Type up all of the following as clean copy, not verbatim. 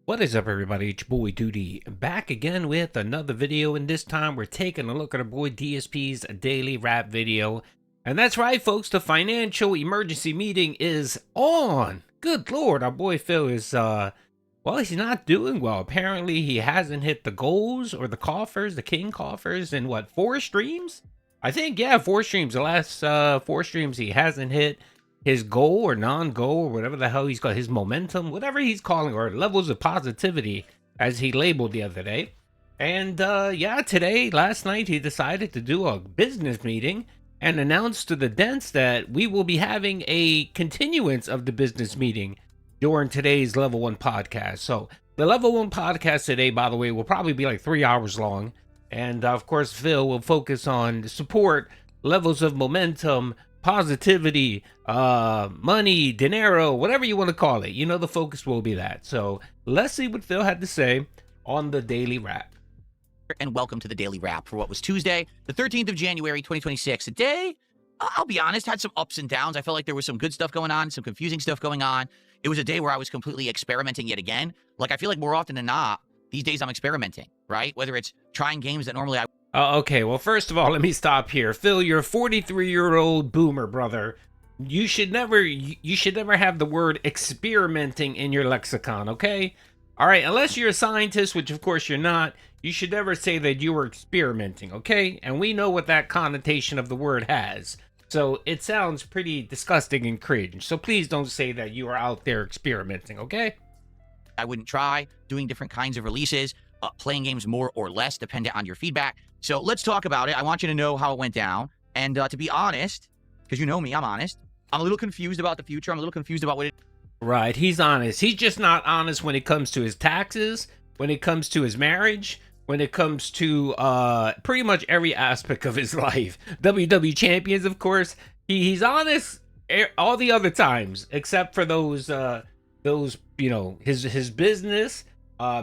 What is up, everybody? It's your boy Doody, back again with another video, and this time we're taking a look at our boy DSP's daily rap video. And that's right, folks, the financial emergency meeting is on. Good lord, our boy Phil is, well, he's not doing well. Apparently, he hasn't hit the goals or the coffers, the king coffers, in what, 4 streams? I think, yeah, 4 streams. The last 4 streams he hasn't hit his goal or non-goal or whatever the hell he's got, his momentum, whatever he's calling, or levels of positivity, as he labeled the other day. And yeah, last night, he decided to do a business meeting and announced to the Dents that we will be having a continuance of the business meeting during today's Level 1 podcast. So the Level 1 podcast today, by the way, will probably be like 3 hours long. And of course, Phil will focus on support, levels of momentum, positivity, money, dinero, whatever you want to call it. You know, the focus will be that. So let's see what Phil had to say on the daily wrap. And welcome to the daily wrap for what was Tuesday, the 13th of January, 2026. A day, I'll be honest, had some ups and downs. I felt like there was some good stuff going on, some confusing stuff going on. It was a day where I was completely experimenting yet again. Like, I feel like more often than not, these days I'm experimenting, right? Whether it's trying games that normally I... Okay, well, first of all, let me stop here. Phil, you're a 43-year-old boomer, brother. You should never have the word experimenting in your lexicon, okay? All right, unless you're a scientist, which of course you're not, you should never say that you were experimenting, okay? And we know what that connotation of the word has. So it sounds pretty disgusting and cringe. So please don't say that you are out there experimenting, okay? I wouldn't try, doing different kinds of releases, playing games more or less, dependent on your feedback. So let's talk about it. I want you to know how it went down. And to be honest, because you know me, I'm honest. I'm a little confused about the future. I'm a little confused about what it... Right, he's honest. He's just not honest when it comes to his taxes, when it comes to his marriage, when it comes to pretty much every aspect of his life. WWE champions, of course. He's honest all the other times, except for those you know, his business,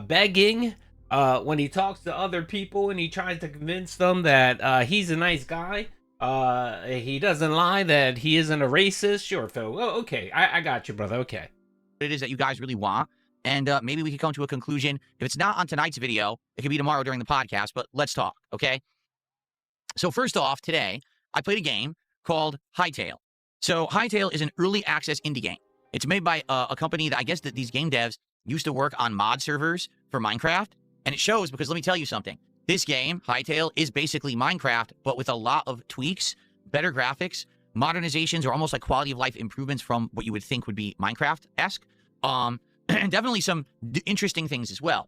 begging, when he talks to other people and he tries to convince them that he's a nice guy. He doesn't lie that he isn't a racist. Sure, Phil. Well, okay, I got you, brother. Okay. It is that you guys really want. And maybe we could come to a conclusion. If it's not on tonight's video, it could be tomorrow during the podcast, but let's talk, okay? So first off, today, I played a game called Hightail. So Hightail is an early access indie game. It's made by a company that I guess that these game devs used to work on mod servers for Minecraft. And it shows because let me tell you something. This game, Hightail, is basically Minecraft, but with a lot of tweaks, better graphics, modernizations, or almost like quality of life improvements from what you would think would be Minecraft-esque. And definitely some interesting things as well.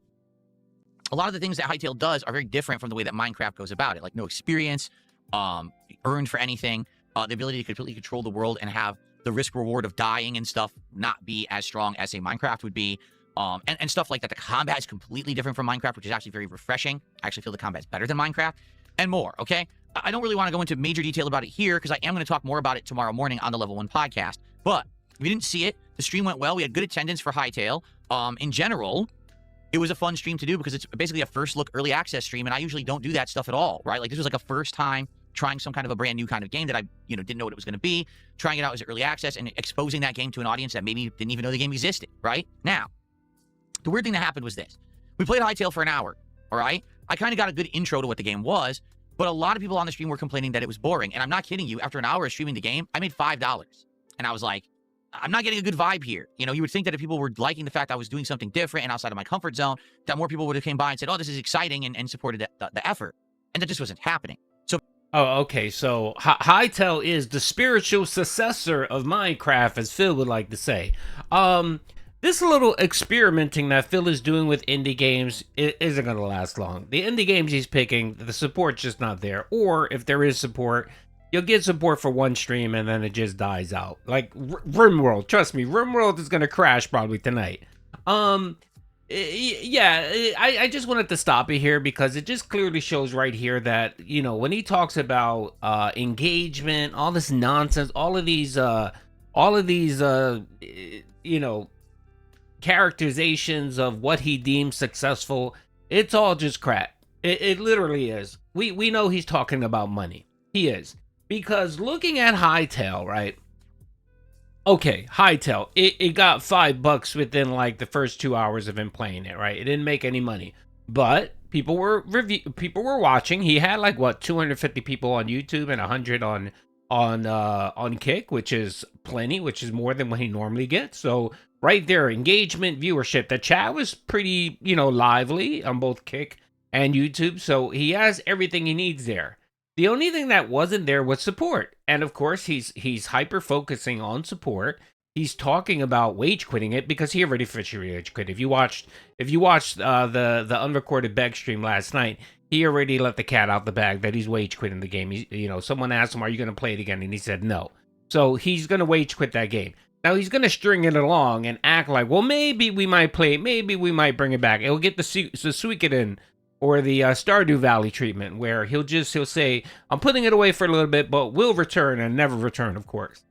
A lot of the things that Hightail does are very different from the way that Minecraft goes about it. Like no experience, earned for anything, the ability to completely control the world and have the risk reward of dying and stuff not be as strong as a Minecraft would be. And stuff like that. The combat is completely different from Minecraft, which is actually very refreshing. I actually feel the combat is better than Minecraft and more, okay? I don't really want to go into major detail about it here because I am going to talk more about it tomorrow morning on the Level 1 podcast. But if you didn't see it, the stream went well. We had good attendance for Hightail. In general, it was a fun stream to do because it's basically a first look early access stream, and I usually don't do that stuff at all, right? Like this was like a first time trying some kind of a brand new kind of game that I, didn't know what it was going to be, trying it out as early access and exposing that game to an audience that maybe didn't even know the game existed, right? Now, the weird thing that happened was this. We played Hightail for an hour, all right? I kind of got a good intro to what the game was, but a lot of people on the stream were complaining that it was boring. And I'm not kidding you. After an hour of streaming the game, I made $5. And I was like, I'm not getting a good vibe here. You would think that if people were liking the fact I was doing something different and outside of my comfort zone, that more people would have came by and said, oh, this is exciting and supported the effort. And that just wasn't happening. So, oh, okay. So Hightail is the spiritual successor of Minecraft, as Phil would like to say. This little experimenting that Phil is doing with indie games isn't going to last long. The indie games he's picking, the support's just not there. Or if there is support, you'll get support for one stream and then it just dies out. Like RimWorld, trust me, RimWorld is going to crash probably tonight. Yeah, I just wanted to stop it here because it just clearly shows right here that, when he talks about engagement, all this nonsense, all of these, characterizations of what he deems successful, it's all just crap. It literally is. We know he's talking about money. He is. Because looking at Hightail, right? Okay, Hightail. It got $5 within like the first 2 hours of him playing it, right? It didn't make any money, but people were watching. He had like what 250 people on YouTube and 100 on Kick, which is plenty, which is more than what he normally gets. So right there, engagement, viewership. The chat was pretty, lively on both Kick and YouTube. So he has everything he needs there. The only thing that wasn't there was support. And of course, he's hyper focusing on support. He's talking about wage quitting it because he already officially rage quit. If you watched the unrecorded Beg stream last night, he already let the cat out the bag that he's wage quitting the game. Someone asked him, "Are you going to play it again?" And he said no. So he's going to wage quit that game. Now he's going to string it along and act like, well, maybe we might play it, maybe we might bring it back. It'll get the Suikoden or the Stardew Valley treatment, where he'll say, "I'm putting it away for a little bit, but will return," and never return, of course.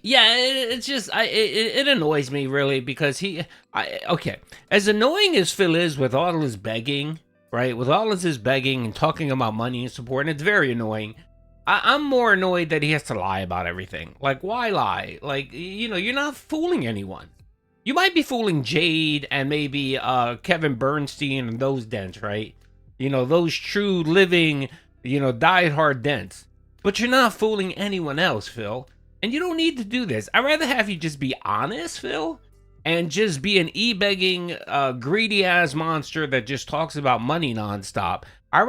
Yeah, it's just it annoys me really because okay, as annoying as Phil is with all his begging, right? With all of his begging and talking about money and support, and it's very annoying. I'm more annoyed that he has to lie about everything. Like, why lie? Like, you're not fooling anyone. You might be fooling Jade and maybe Kevin Bernstein and those dents, right? Those true living, diehard dents. But you're not fooling anyone else, Phil. And you don't need to do this. I'd rather have you just be honest, Phil, and just be an e-begging, greedy-ass monster that just talks about money nonstop. I'd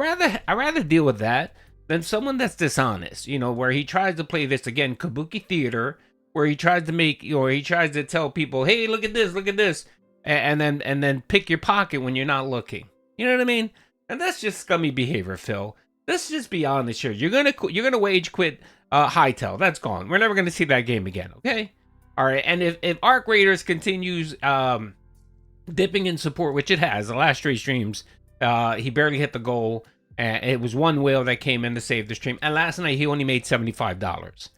rather deal with that than someone that's dishonest, where he tries to play this, again, kabuki theater, where he tries to tell people, "Hey, look at this," and then pick your pocket when you're not looking. You know what I mean? And that's just scummy behavior, Phil. Let's just be honest here. You're gonna wage quit Hightail. That's gone. We're never gonna see that game again. Okay. All right. And if Arc Raiders continues dipping in support, which it has, the last 3 streams, he barely hit the goal. And it was one whale that came in to save the stream. And last night he only made $75.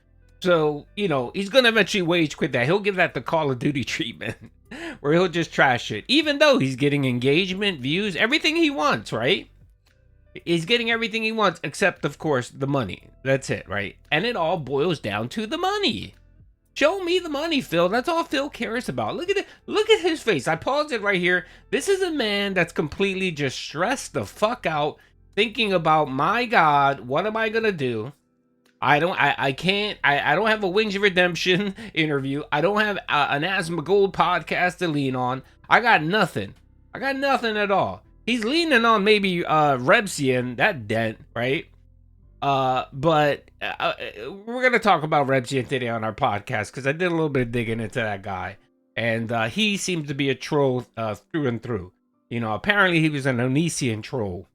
So, he's going to eventually wage quit that. He'll give that the Call of Duty treatment where he'll just trash it. Even though he's getting engagement, views, everything he wants, right? He's getting everything he wants except, of course, the money. That's it, right? And it all boils down to the money. Show me the money, Phil. That's all Phil cares about. Look at it. Look at his face. I paused it right here. This is a man that's completely just stressed the fuck out, thinking about, my God, what am I going to do? I don't have a Wings of Redemption interview. I don't have an Asthma Gold podcast to lean on. I got nothing. I got nothing at all. He's leaning on maybe Rebsian, that dent, right? But we're going to talk about Rebsian today on our podcast because I did a little bit of digging into that guy. And he seems to be a troll through and through. Apparently he was an Onision troll.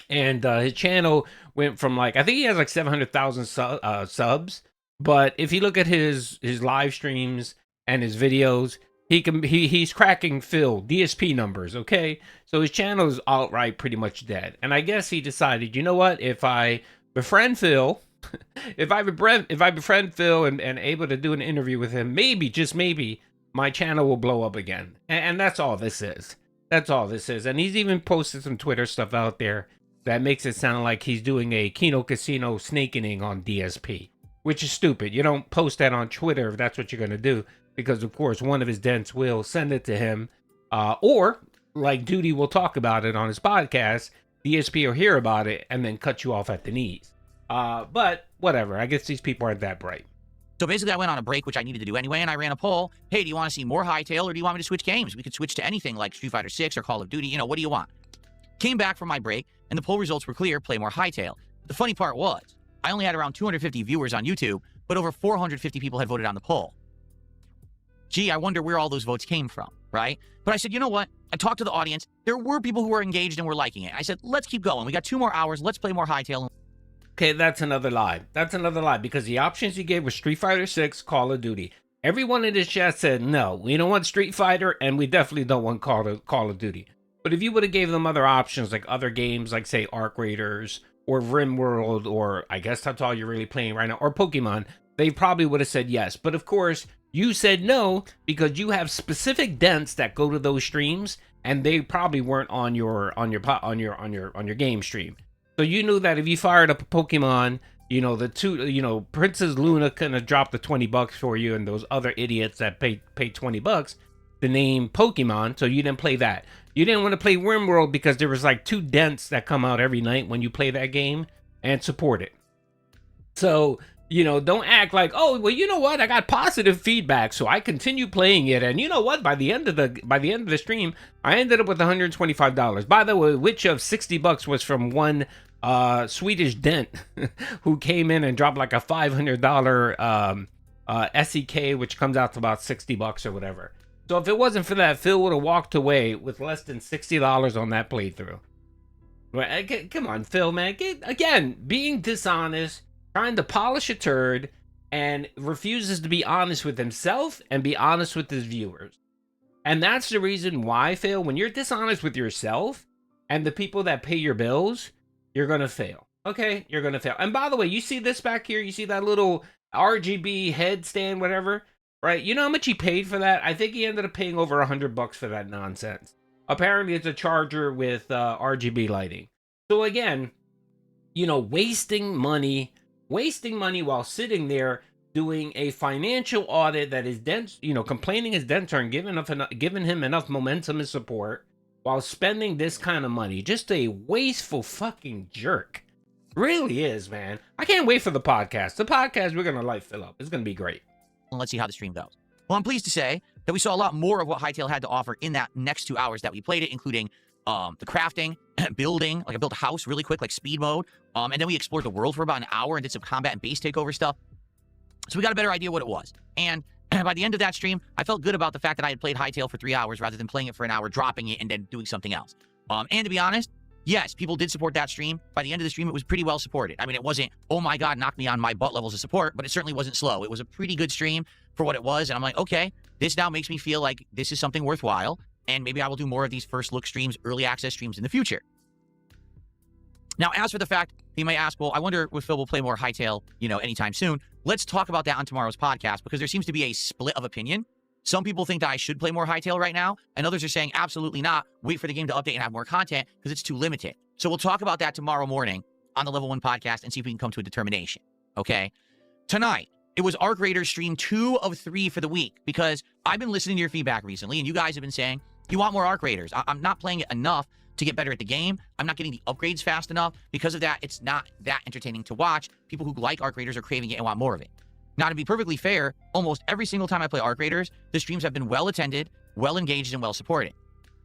And his channel went from I think he has like 700,000 subs. But if you look at his live streams and his videos, he's cracking Phil DSP numbers. Okay, so his channel is outright pretty much dead. And I guess he decided, you know what? If I befriend Phil, if I befriend Phil and able to do an interview with him, maybe, just maybe, my channel will blow up again. And that's all this is. That's all this is. And he's even posted some Twitter stuff out there that makes it sound like he's doing a Kino Casino snakening on DSP, which is stupid. You don't post that on Twitter if that's what you're going to do, because, of course, one of his dents will send it to him. Or, like Doody will talk about it on his podcast, DSP will hear about it and then cut you off at the knees. But whatever. I guess these people aren't that bright. So basically, I went on a break, which I needed to do anyway, and I ran a poll. Hey, do you want to see more Hightail, or do you want me to switch games? We could switch to anything like Street Fighter 6 or Call of Duty. What do you want? Came back from my break, and the poll results were clear: play more Hightail. The funny part was, I only had around 250 viewers on YouTube, but over 450 people had voted on the poll. Gee, I wonder where all those votes came from, right? But I said, you know what? I talked to the audience. There were people who were engaged and were liking it. I said, let's keep going. We got 2 more hours. Let's play more Hightail. Okay, that's another lie. That's another lie, because the options he gave were Street Fighter 6, Call of Duty. Everyone in this chat said, no, we don't want Street Fighter, and we definitely don't want Call of Duty. But if you would have gave them other options, like other games, like, say, Arc Raiders, or RimWorld, or I guess that's all you're really playing right now, or Pokemon, they probably would have said yes. But of course, you said no, because you have specific dents that go to those streams, and they probably weren't on your game stream. So you knew that if you fired up a Pokemon You know, the two, you know, Princess Luna couldn't have dropped the $20 for you, and those other idiots that paid $20 to name Pokemon, so you didn't play that. You didn't want to play RimWorld because there was like 2 dents that come out every night when you play that game and support it. So, you know, don't act like, oh, well, you know what? I got positive feedback, so I continue playing it. And you know what? By the end of the stream, I ended up with $125. By the way, which of $60 was from one Swedish dent who came in and dropped like a $500 SEK, which comes out to about $60 or whatever. So if it wasn't for that, Phil would have walked away with less than $60 on that playthrough. Come on, Phil, man. Again, being dishonest, trying to polish a turd, and refuses to be honest with himself and be honest with his viewers. And that's the reason why, Phil, when you're dishonest with yourself and the people that pay your bills, you're going to fail. Okay? You're going to fail. And by the way, you see this back here? You see that little RGB headstand, whatever? Right? You know how much he paid for that? I think he ended up paying over $100 for that nonsense. Apparently, it's a charger with RGB lighting. So again, you know, wasting money while sitting there doing a financial audit that is dense, you know, complaining his debtor and giving him enough momentum and support while spending this kind of money. Just a wasteful fucking jerk. Really is, man. I can't wait for the podcast. The podcast, we're going to light Phil up. It's going to be great. And let's see how the stream goes. Well, I'm pleased to say that we saw a lot more of what Hightail had to offer in that next 2 hours that we played it, including the crafting, building, like I built a house really quick, like speed mode. And then we explored the world for about an hour and did some combat and base takeover stuff. So we got a better idea what it was. And by the end of that stream, I felt good about the fact that I had played Hightail for 3 hours rather than playing it for an hour, dropping it, and then doing something else. And to be honest, yes, people did support that stream. By the end of the stream, it was pretty well supported. I mean, it wasn't, oh my God, knock me on my butt levels of support, but it certainly wasn't slow. It was a pretty good stream for what it was. And I'm like, okay, this now makes me feel like this is something worthwhile. And maybe I will do more of these first look streams, early access streams in the future. Now, as for the fact, you might ask, well, I wonder if Phil will play more Hightail, you know, anytime soon. Let's talk about that on tomorrow's podcast, because there seems to be a split of opinion. Some people think that I should play more Hightail right now, and others are saying absolutely not. Wait for the game to update and have more content because it's too limited. So we'll talk about that tomorrow morning on the Level 1 podcast and see if we can come to a determination, okay? Tonight, it was Arc Raiders stream 2 of 3 for the week, because I've been listening to your feedback recently, and you guys have been saying you want more Arc Raiders. I'm not playing it enough to get better at the game. I'm not getting the upgrades fast enough. Because of that, it's not that entertaining to watch. People who like Arc Raiders are craving it and want more of it. Now, to be perfectly fair, almost every single time I play Arc Raiders, the streams have been well attended, well engaged, and well supported.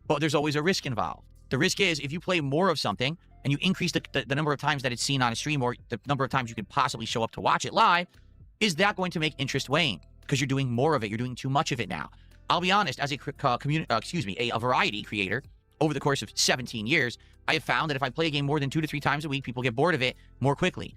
But there's always a risk involved. The risk is if you play more of something and you increase the number of times that it's seen on a stream, or the number of times you can possibly show up to watch it live, is that going to make interest wane? Because you're doing more of it. You're doing too much of it now. I'll be honest, as a variety creator, over the course of 17 years, I have found that if I play a game more than 2 to 3 times a week, people get bored of it more quickly.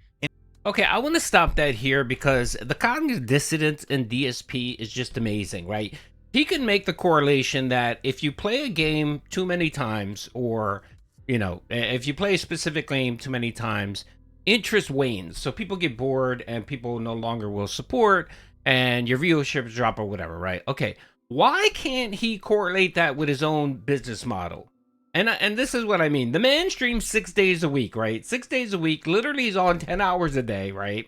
Okay, I want to stop that here because the cognitive dissonance in DSP is just amazing, right? He can make the correlation that if you play a game too many times, or, you know, if you play a specific game too many times, interest wanes. So people get bored and people no longer will support and your viewership drop or whatever, right? Okay, why can't he correlate that with his own business model? And this is what I mean. The man streams 6 days a week, right? 6 days a week. Literally, he's on 10 hours a day, right?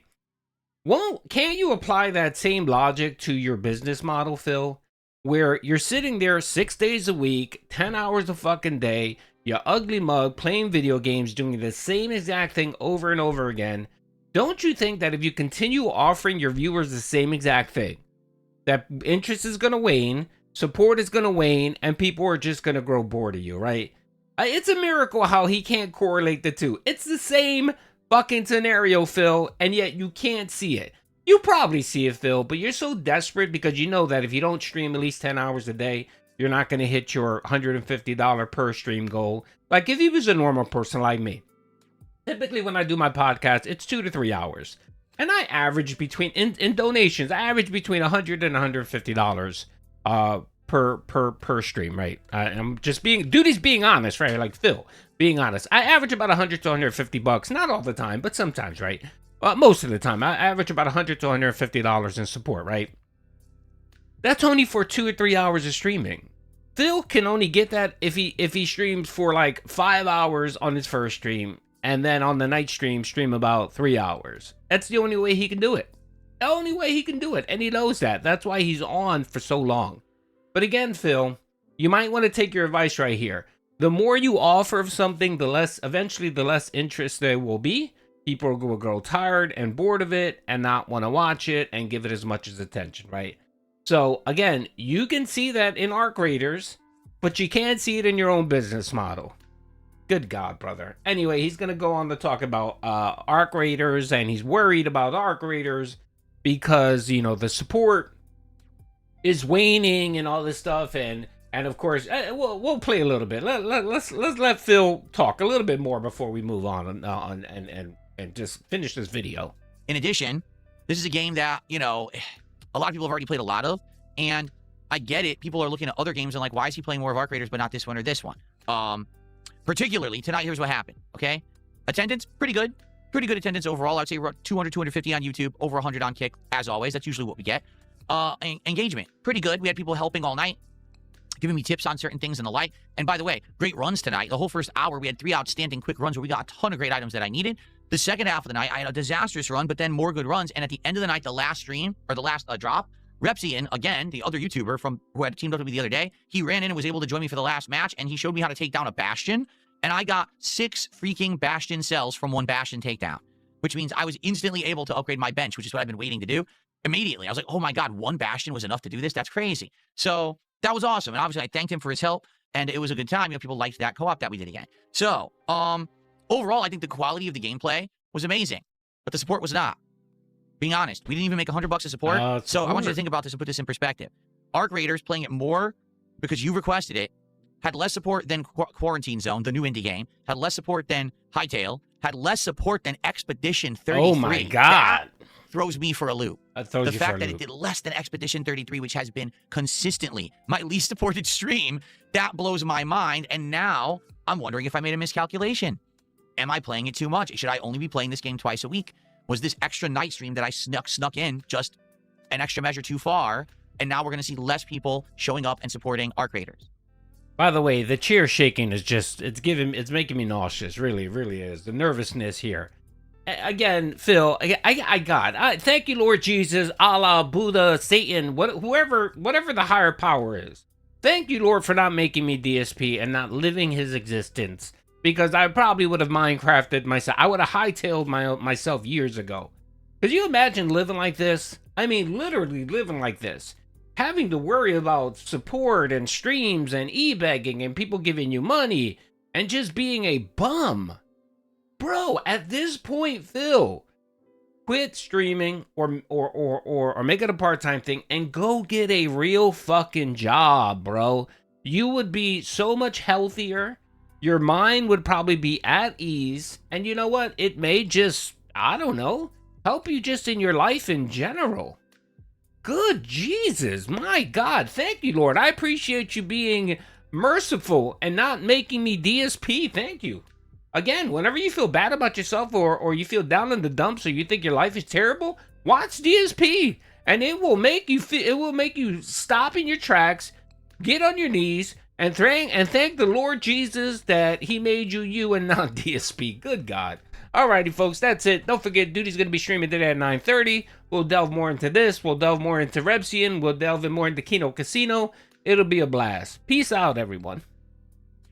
Well, can't you apply that same logic to your business model, Phil? Where you're sitting there 6 days a week, 10 hours a fucking day, you ugly mug, playing video games, doing the same exact thing over and over again. Don't you think that if you continue offering your viewers the same exact thing, that interest is going to wane, support is going to wane, and people are just going to grow bored of you, right? It's a miracle how he can't correlate the two. It's the same fucking scenario, Phil, and yet you can't see it. You probably see it, Phil, but you're so desperate because you know that if you don't stream at least 10 hours a day, you're not going to hit your $150 per stream goal. Like if he was a normal person like me. Typically when I do my podcast, it's 2 to 3 hours. And I average between, in donations, I average between $100 and $150 per stream, right? I'm just Doody's being honest, right? Like Phil, being honest. I average about $100 to $150, not all the time, but sometimes, right? Most of the time, I average about $100 to $150 in support, right? That's only for 2 or 3 hours of streaming. Phil can only get that if he streams for like 5 hours on his first stream, and then on the night stream about 3 hours. That's the only way he can do it. The only way he can do it, and he knows that. That's why he's on for so long. But again, Phil, you might want to take your advice right here. The more you offer of something, eventually the less interest there will be. People will grow tired and bored of it and not want to watch it and give it as much as attention, right? So again, you can see that in ARC Raiders, but you can't see it in your own business model. Good God, brother. Anyway, he's going to go on to talk about ARC Raiders, and he's worried about ARC Raiders because, you know, the support is waning and all this stuff, and of course we'll play a little bit. Let's let Phil talk a little bit more before we move on and just finish this video. In addition, this is a game that, you know, a lot of people have already played a lot of, and I get it. People are looking at other games and like, why is he playing more of ARC Raiders but not this one or this one? Particularly tonight, here's what happened. Okay, attendance pretty good attendance overall. I'd say we're 200, 250 on YouTube, over 100 on Kick, as always. That's usually what we get. Engagement pretty good. We had people helping all night, giving me tips on certain things and the like. And by the way, great runs tonight. The whole first hour, we had 3 outstanding quick runs where we got a ton of great items that I needed. The second half of the night, I had a disastrous run, but then more good runs. And at the end of the night, the last stream, or the last drop, Repsian, again, the other YouTuber who had teamed up with me the other day, he ran in and was able to join me for the last match, and he showed me how to take down a Bastion. And I got 6 freaking Bastion cells from 1 Bastion takedown, which means I was instantly able to upgrade my bench, which is what I've been waiting to do. Immediately, I was like, oh my God, 1 Bastion was enough to do this? That's crazy. So that was awesome. And obviously, I thanked him for his help, and it was a good time. You know, people liked that co-op that we did again. So overall, I think the quality of the gameplay was amazing, but the support was not. Being honest, we didn't even make $100 of support. So I want you to think about this and put this in perspective. ARC Raiders, playing it more because you requested it, had less support than Quarantine Zone, the new indie game, had less support than Hightail, had less support than Expedition 33. Oh my God. That throws me for a loop. The fact that it did less than Expedition 33, which has been consistently my least supported stream, that blows my mind. And now I'm wondering if I made a miscalculation. Am I playing it too much? Should I only be playing this game twice a week? Was this extra night stream that I snuck in just an extra measure too far? And now we're going to see less people showing up and supporting ARC Raiders. By the way, the chair shaking is just, it's making me nauseous. Really, really is. The nervousness here. Again, Phil, thank you, Lord Jesus, Allah, Buddha, Satan, whatever the higher power is. Thank you, Lord, for not making me DSP and not living his existence. Because I probably would have Minecrafted myself. I would have hightailed myself years ago. Could you imagine living like this? I mean, literally living like this. Having to worry about support and streams and e-begging and people giving you money and just being a bum. Bro, at this point, Phil, quit streaming or make it a part-time thing and go get a real fucking job, bro. You would be so much healthier. Your mind would probably be at ease. And you know what? It may just, I don't know, help you just in your life in general. Good Jesus, my God. Thank you, Lord. I appreciate you being merciful and not making me DSP. Thank you. Again, whenever you feel bad about yourself or you feel down in the dumps or you think your life is terrible, watch DSP. And it will make you stop in your tracks, get on your knees, and thank the Lord Jesus that he made you and not DSP. Good God. Alrighty, folks, that's it. Don't forget, Doody's going to be streaming today at 9:30. We'll delve more into this. We'll delve more into Repsian. We'll delve more into Kino Casino. It'll be a blast. Peace out, everyone.